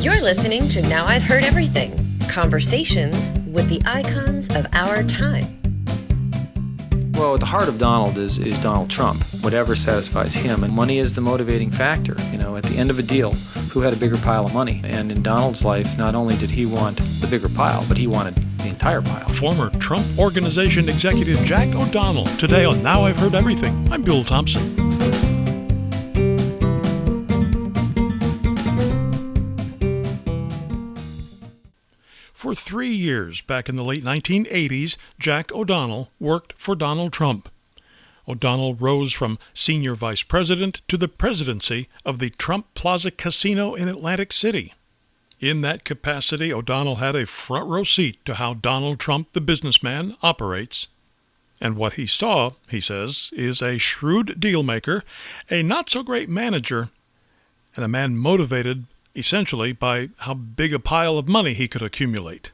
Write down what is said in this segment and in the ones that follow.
You're listening to Now I've Heard Everything, conversations with the icons of our time. Well, at the heart of Donald is Donald Trump, whatever satisfies him. And money is the motivating factor. You know, at the end of a deal, who had a bigger pile of money? And in Donald's life, not only did he want the bigger pile, but he wanted the entire pile. Former Trump Organization executive Jack O'Donnell. Today on Now I've Heard Everything, I'm Bill Thompson. For 3 years, back in the late 1980s, Jack O'Donnell worked for Donald Trump. O'Donnell rose from senior vice president to the presidency of the Trump Plaza casino in Atlantic City. In that capacity, O'Donnell had a front-row seat to how Donald Trump, the businessman, operates. And what he saw, he says, is a shrewd deal-maker, a not-so-great manager, and a man motivated essentially by how big a pile of money he could accumulate.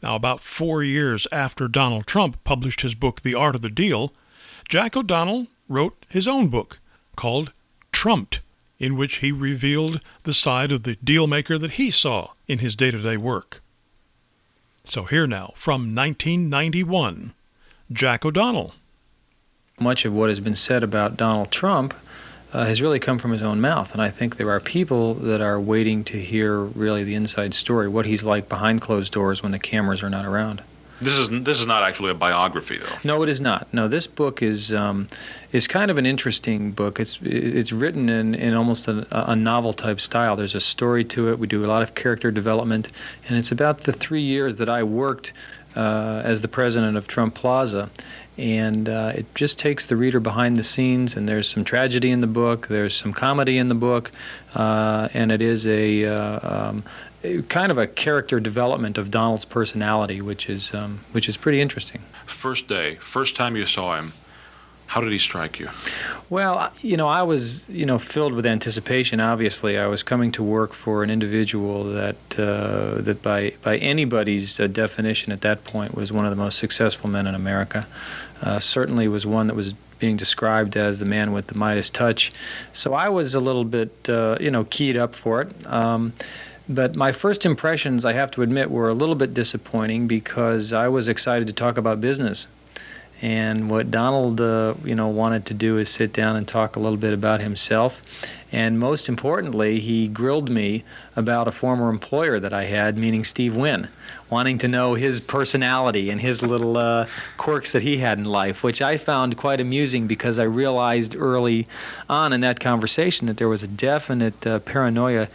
Now, about 4 years after Donald Trump published his book, The Art of the Deal, Jack O'Donnell wrote his own book called Trumped, in which he revealed the side of the deal-maker that he saw in his day-to-day work. So here now, from 1991, Jack O'Donnell. Much of what has been said about Donald Trump has really come from his own mouth, and I think there are people that are waiting to hear really the inside story, what he's like behind closed doors when the cameras are not around. This is not actually a biography, though. No, it is not. No, this book is kind of an interesting book. It's written in almost a novel type style. There's a story to it. We do a lot of character development, and it's about the 3 years that I worked as the president of Trump Plaza. And it just takes the reader behind the scenes, and there's some tragedy in the book, there's some comedy in the book, and it is a kind of a character development of Donald's personality, which is pretty interesting. First day, first time you saw him, how did he strike you? Well, I was, filled with anticipation. Obviously, I was coming to work for an individual that by anybody's definition at that point was one of the most successful men in America. Certainly was one that was being described as the man with the Midas touch. So I was a little bit, keyed up for it. But my first impressions, I have to admit, were a little bit disappointing because I was excited to talk about business. And what Donald, wanted to do is sit down and talk a little bit about himself. And most importantly, he grilled me about a former employer that I had, meaning Steve Wynn, wanting to know his personality and his little quirks that he had in life, which I found quite amusing because I realized early on in that conversation that there was a definite paranoia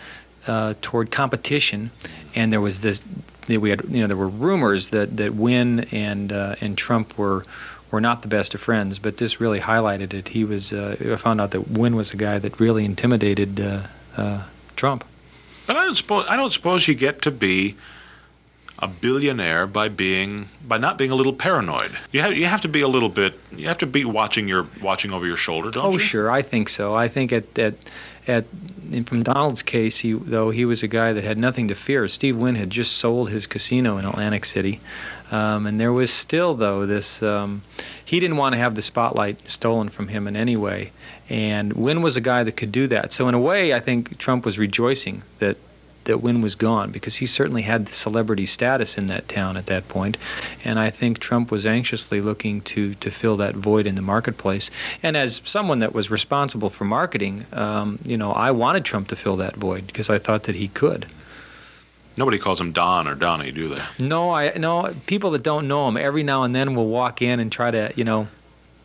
toward competition, and there was this. There were rumors that Wynn and Trump were not the best of friends, but this really highlighted it. He was. I found out that Wynn was a guy that really intimidated Trump. But I don't suppose you get to be a billionaire by not being a little paranoid. You have to be a little bit. You have to be watching over your shoulder, don't you? Oh, sure. I think so. I think from Donald's case, he was a guy that had nothing to fear. Steve Wynn had just sold his casino in Atlantic City, and there was still, though, this. He didn't want to have the spotlight stolen from him in any way, and Wynn was a guy that could do that. So in a way, I think Trump was rejoicing that Wynn was gone, because he certainly had the celebrity status in that town at that point, and I think Trump was anxiously looking to fill that void in the marketplace. And as someone that was responsible for marketing, I wanted Trump to fill that void because I thought that he could. Nobody calls him Don or Donnie, do they? No, people that don't know him every now and then will walk in and try to,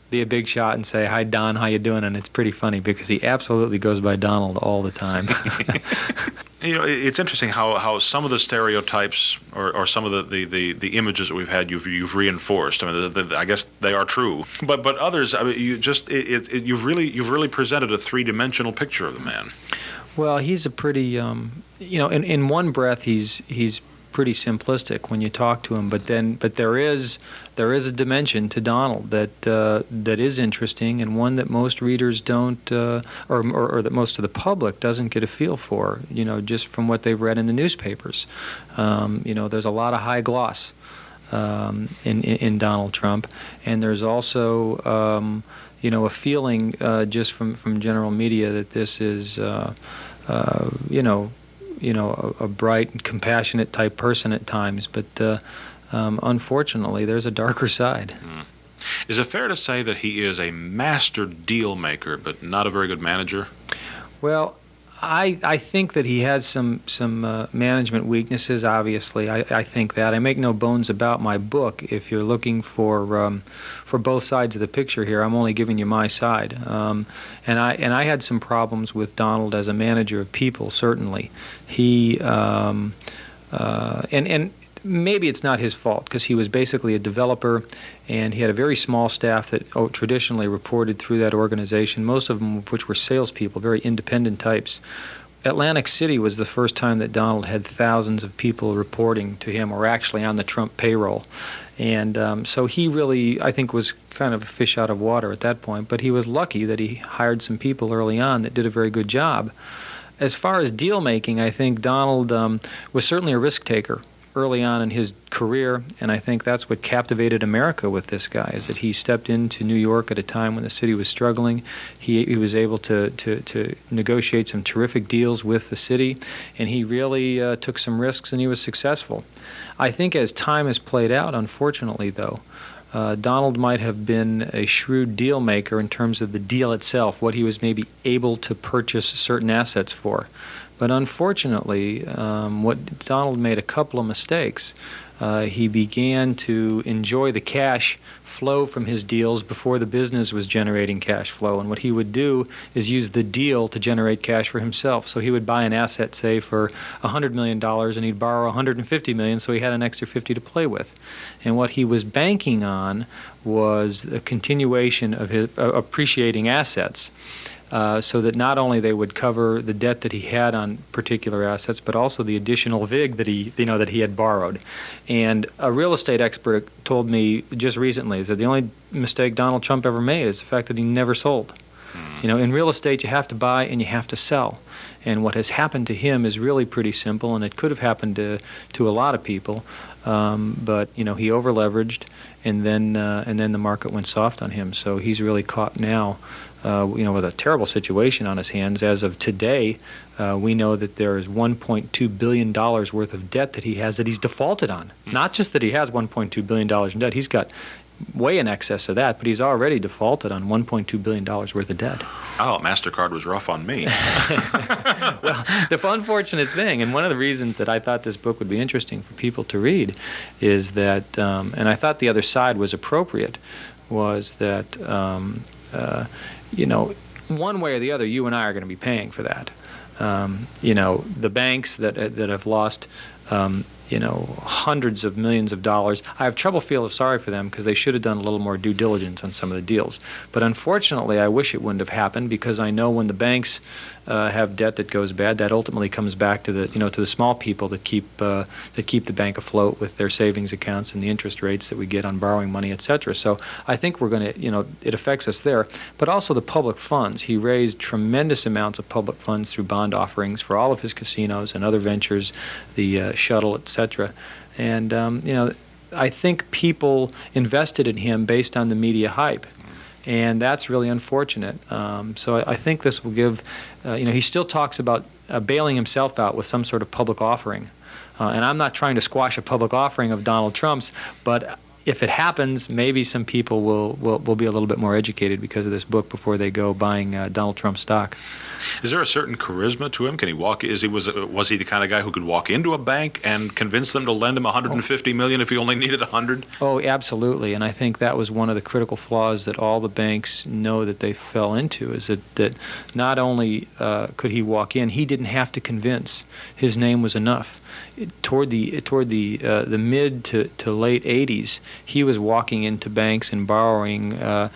be a big shot and say, "Hi, Don, how you doing?" And it's pretty funny because he absolutely goes by Donald all the time. It's interesting how some of the stereotypes or some of the images that we've had you've reinforced. I mean, I guess they are true, but others, I mean, you've really presented a three-dimensional picture of the man. Well, he's a pretty, in one breath he's pretty simplistic when you talk to him, but there is a dimension to Donald that is interesting, and one that most readers don't, or that most of the public doesn't get a feel for, just from what they've read in the newspapers. There's a lot of high gloss in Donald Trump, and there's also a feeling just from general media that this is a bright and compassionate type person at times, but unfortunately, there's a darker side. Is it fair to say that he is a master deal maker, but not a very good manager? Well, I think that he has some management weaknesses. Obviously, I think that. I make no bones about my book. If you're looking for both sides of the picture here, I'm only giving you my side. And I had some problems with Donald as a manager of people. Certainly, he and maybe it's not his fault because he was basically a developer, and he had a very small staff that traditionally reported through that organization, most of them which were salespeople, very independent types. Atlantic City was the first time that Donald had thousands of people reporting to him or actually on the Trump payroll. And so he really, I think, was kind of a fish out of water at that point, but he was lucky that he hired some people early on that did a very good job. As far as deal making, I think Donald was certainly a risk taker early on in his career, and I think that's what captivated America with this guy, is that he stepped into New York at a time when the city was struggling. He was able to negotiate some terrific deals with the city, and he really took some risks, and he was successful. I think as time has played out, unfortunately, though, Donald might have been a shrewd deal maker in terms of the deal itself, what he was maybe able to purchase certain assets for. But unfortunately, Donald made a couple of mistakes. He began to enjoy the cash flow from his deals before the business was generating cash flow. And what he would do is use the deal to generate cash for himself. So he would buy an asset, say, for $100 million, and he'd borrow $150 million, so he had an extra 50 to play with. And what he was banking on was a continuation of his appreciating assets. So that not only they would cover the debt that he had on particular assets, but also the additional VIG that he had borrowed. And a real estate expert told me just recently that the only mistake Donald Trump ever made is the fact that he never sold. In real estate, you have to buy and you have to sell. And what has happened to him is really pretty simple, and it could have happened to a lot of people. But he over-leveraged, and then the market went soft on him. So he's really caught now, with a terrible situation on his hands. As of today, we know that there is $1.2 billion worth of debt that he has that he's defaulted on. Not just that he has $1.2 billion in debt. He's got way in excess of that, but he's already defaulted on $1.2 billion worth of debt. Oh, MasterCard was rough on me. Well, the unfortunate thing, and one of the reasons that I thought this book would be interesting for people to read, is that, and I thought the other side was appropriate, was that, one way or the other, you and I are going to be paying for that. The banks that have lost, hundreds of millions of dollars. I have trouble feeling sorry for them because they should have done a little more due diligence on some of the deals. But unfortunately, I wish it wouldn't have happened, because I know when the banks have debt that goes bad, that ultimately comes back to the small people that keep the bank afloat with their savings accounts and the interest rates that we get on borrowing money, etc. So I think we're going to, it affects us there. But also the public funds. He raised tremendous amounts of public funds through bond offerings for all of his casinos and other ventures, the shuttle, etc. And I think people invested in him based on the media hype. And that's really unfortunate. So I think this will give, he still talks about bailing himself out with some sort of public offering. And I'm not trying to squash a public offering of Donald Trump's, but if it happens, maybe some people will be a little bit more educated because of this book before they go buying Donald Trump stock. Is there a certain charisma to him? Can he walk? Was he the kind of guy who could walk into a bank and convince them to lend him $150 million if he only needed $100? Oh, absolutely. And I think that was one of the critical flaws that all the banks know that they fell into, is that not only could he walk in, he didn't have to convince. His name was enough. Toward the mid to late 80s, he was walking into banks and borrowing $50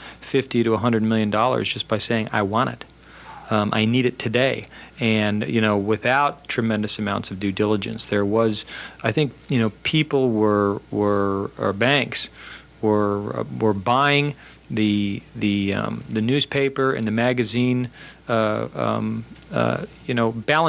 to $100 million just by saying, "I want it. I need it today." And without tremendous amounts of due diligence, there was, I think, people or banks were buying the newspaper and the magazine, balance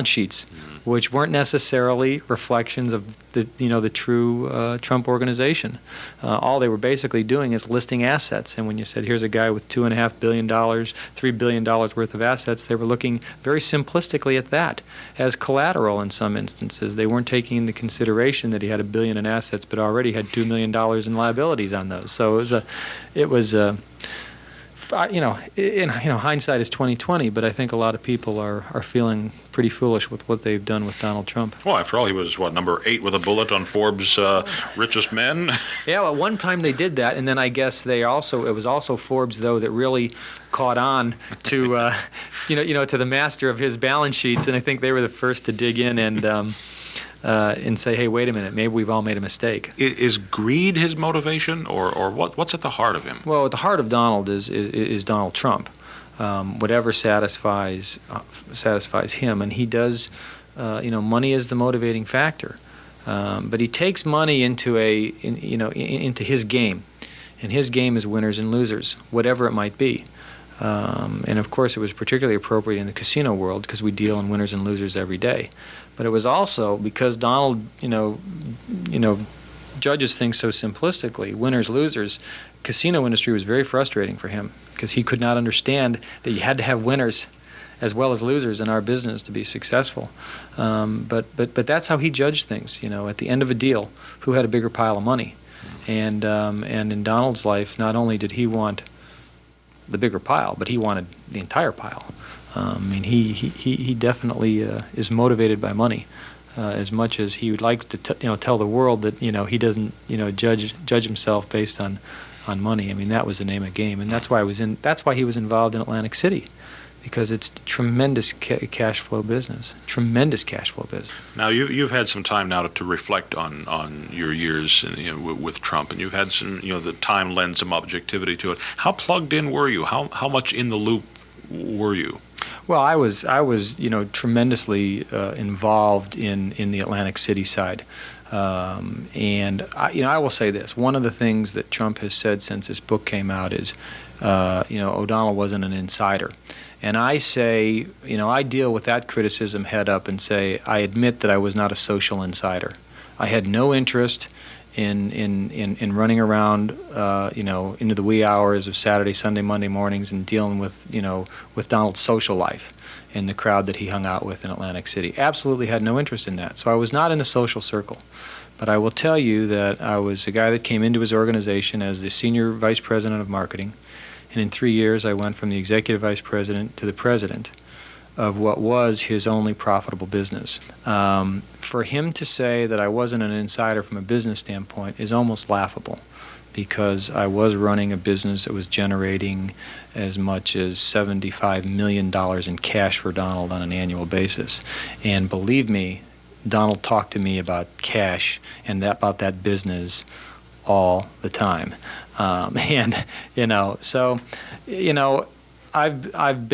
sheets which weren't necessarily reflections of the true Trump organization. All they were basically doing is listing assets. And when you said, here's a guy with $2.5 billion, $3 billion worth of assets, they were looking very simplistically at that as collateral in some instances. They weren't taking into consideration that he had $1 billion in assets, but already had $2 million in liabilities on those. So it was hindsight is 20/20, but I think a lot of people are feeling pretty foolish with what they've done with Donald Trump. Well, after all, he was, number 8 with a bullet on Forbes' richest men? Yeah, well, one time they did that, and then I guess it was also Forbes, though, that really caught on to, to the master of his balance sheets, and I think they were the first to dig in and say, hey, wait a minute, maybe we've all made a mistake. Is greed his motivation, or what's at the heart of him? Well, at the heart of Donald is Donald Trump. Whatever satisfies him, and he does. Money is the motivating factor, but he takes money into into his game, and his game is winners and losers, whatever it might be. And of course, it was particularly appropriate in the casino world because we deal in winners and losers every day. But it was also because Donald, judges things so simplistically, winners, losers. Casino industry was very frustrating for him because he could not understand that you had to have winners as well as losers in our business to be successful. But that's how he judged things. At the end of a deal, who had a bigger pile of money? And in Donald's life, not only did he want the bigger pile, but he wanted the entire pile. He definitely is motivated by money as much as he would like to tell the world that he doesn't judge himself based on money. That was the name of the game, and that's why he was involved in Atlantic City, because it's tremendous cash flow business. Tremendous cash flow business. Now you've had some time now to reflect on your years with Trump, and you've had some the time lends some objectivity to it. How plugged in were you? How much in the loop were you? Well, I was tremendously involved in the Atlantic City side. And I will say this: one of the things that Trump has said since this book came out is, O'Donnell wasn't an insider. And I say, I deal with that criticism head up and say, I admit that I was not a social insider. I had no interest in running around, into the wee hours of Saturday, Sunday, Monday mornings and dealing with Donald's social life and the crowd that he hung out with in Atlantic City. Absolutely had no interest in that. So I was not in the social circle. But I will tell you that I was a guy that came into his organization as the senior vice president of marketing. And in 3 years, I went from the executive vice president to the president of what was his only profitable business. For him to say that I wasn't an insider from a business standpoint is almost laughable, because I was running a business that was generating as much as $75 million in cash for Donald on an annual basis. And believe me, Donald talked to me about cash and about that business all the time. I've been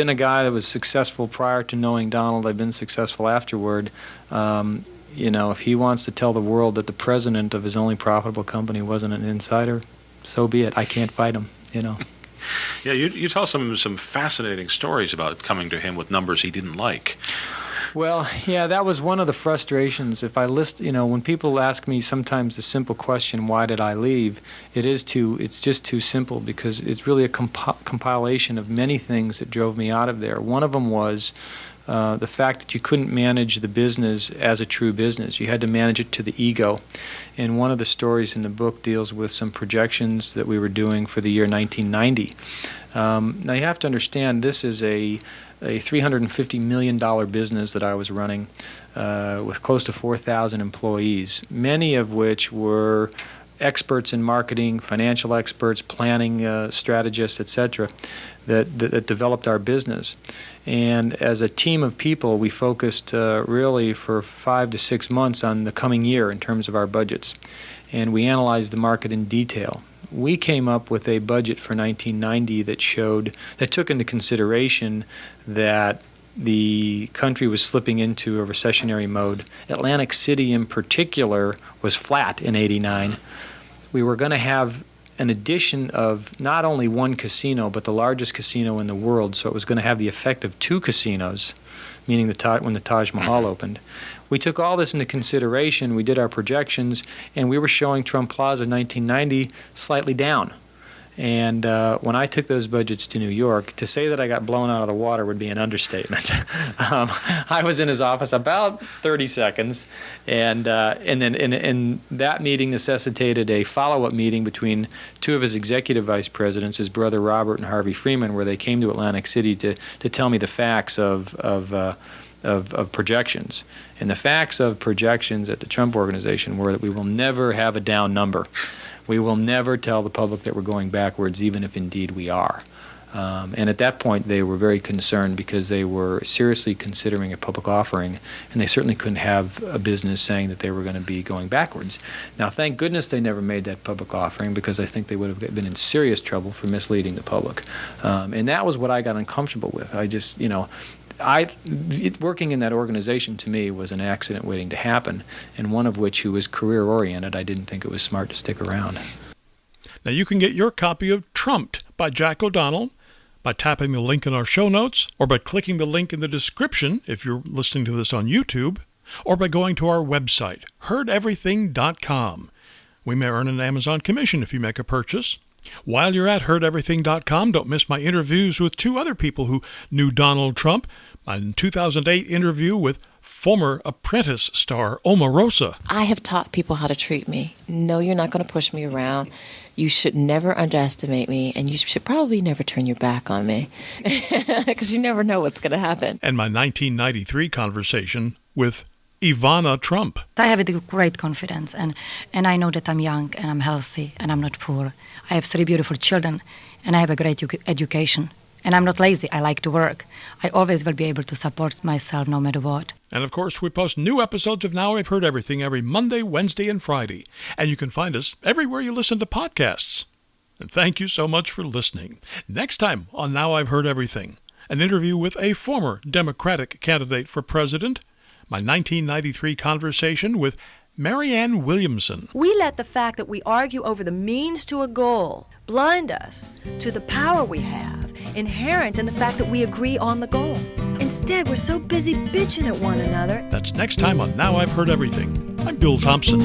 a guy that was successful prior to knowing Donald. I've been successful afterward. If he wants to tell the world that the president of his only profitable company wasn't an insider, so be it. I can't fight him, Yeah, you tell some fascinating stories about coming to him with numbers he didn't like. Well, yeah, that was one of the frustrations. If I list, when people ask me sometimes the simple question, why did I leave? It's just too simple, because it's really a compilation of many things that drove me out of there. One of them was the fact that you couldn't manage the business as a true business. You had to manage it to the ego. And one of the stories in the book deals with some projections that we were doing for the year 1990. Now you have to understand, this is a $350 million business that I was running with close to 4,000 employees, many of which were experts in marketing, financial experts, planning strategists, etc., that developed our business. And as a team of people, we focused really for 5 to 6 months on the coming year in terms of our budgets. And we analyzed the market in detail. We came up with a budget for 1990 that took into consideration that the country was slipping into a recessionary mode. Atlantic City in particular was flat in '89. We were going to have an addition of not only one casino, but the largest casino in the world, so it was going to have the effect of 2 casinos, meaning when the Taj Mahal opened. We took all this into consideration. We did our projections, and we were showing Trump Plaza 1990 slightly down. And when I took those budgets to New York, to say that I got blown out of the water would be an understatement. I was in his office about 30 seconds, and then that meeting necessitated a follow-up meeting between two of his executive vice presidents, his brother Robert and Harvey Freeman, where they came to Atlantic City to tell me the facts of projections. And the facts of projections at the Trump Organization were that we will never have a down number. We will never tell the public that we're going backwards, even if indeed we are. And at that point, they were very concerned because they were seriously considering a public offering, and they certainly couldn't have a business saying that they were going to be going backwards. Now, thank goodness they never made that public offering, because I think they would have been in serious trouble for misleading the public. And that was what I got uncomfortable with. I just, working in that organization to me was an accident waiting to happen, and one of which, who was career-oriented, I didn't think it was smart to stick around. Now you can get your copy of Trumped by Jack O'Donnell by tapping the link in our show notes, or by clicking the link in the description if you're listening to this on YouTube, or by going to our website, heardeverything.com. We may earn an Amazon commission if you make a purchase. While you're at heardeverything.com, don't miss my interviews with two other people who knew Donald Trump. My 2008 interview with former Apprentice star Omarosa. I have taught people how to treat me. No, you're not going to push me around. You should never underestimate me, and you should probably never turn your back on me, because you never know what's going to happen. And my 1993 conversation with Ivana Trump. I have a great confidence, and I know that I'm young, and I'm healthy, and I'm not poor. I have 3 beautiful children, and I have a great education. And I'm not lazy. I like to work. I always will be able to support myself no matter what. And of course, we post new episodes of Now I've Heard Everything every Monday, Wednesday, and Friday. And you can find us everywhere you listen to podcasts. And thank you so much for listening. Next time on Now I've Heard Everything, an interview with a former Democratic candidate for president, my 1993 conversation with Marianne Williamson. We let the fact that we argue over the means to a goal blind us to the power we have inherent in the fact that we agree on the goal. Instead, we're so busy bitching at one another. That's next time on Now I've Heard Everything. I'm Bill Thompson.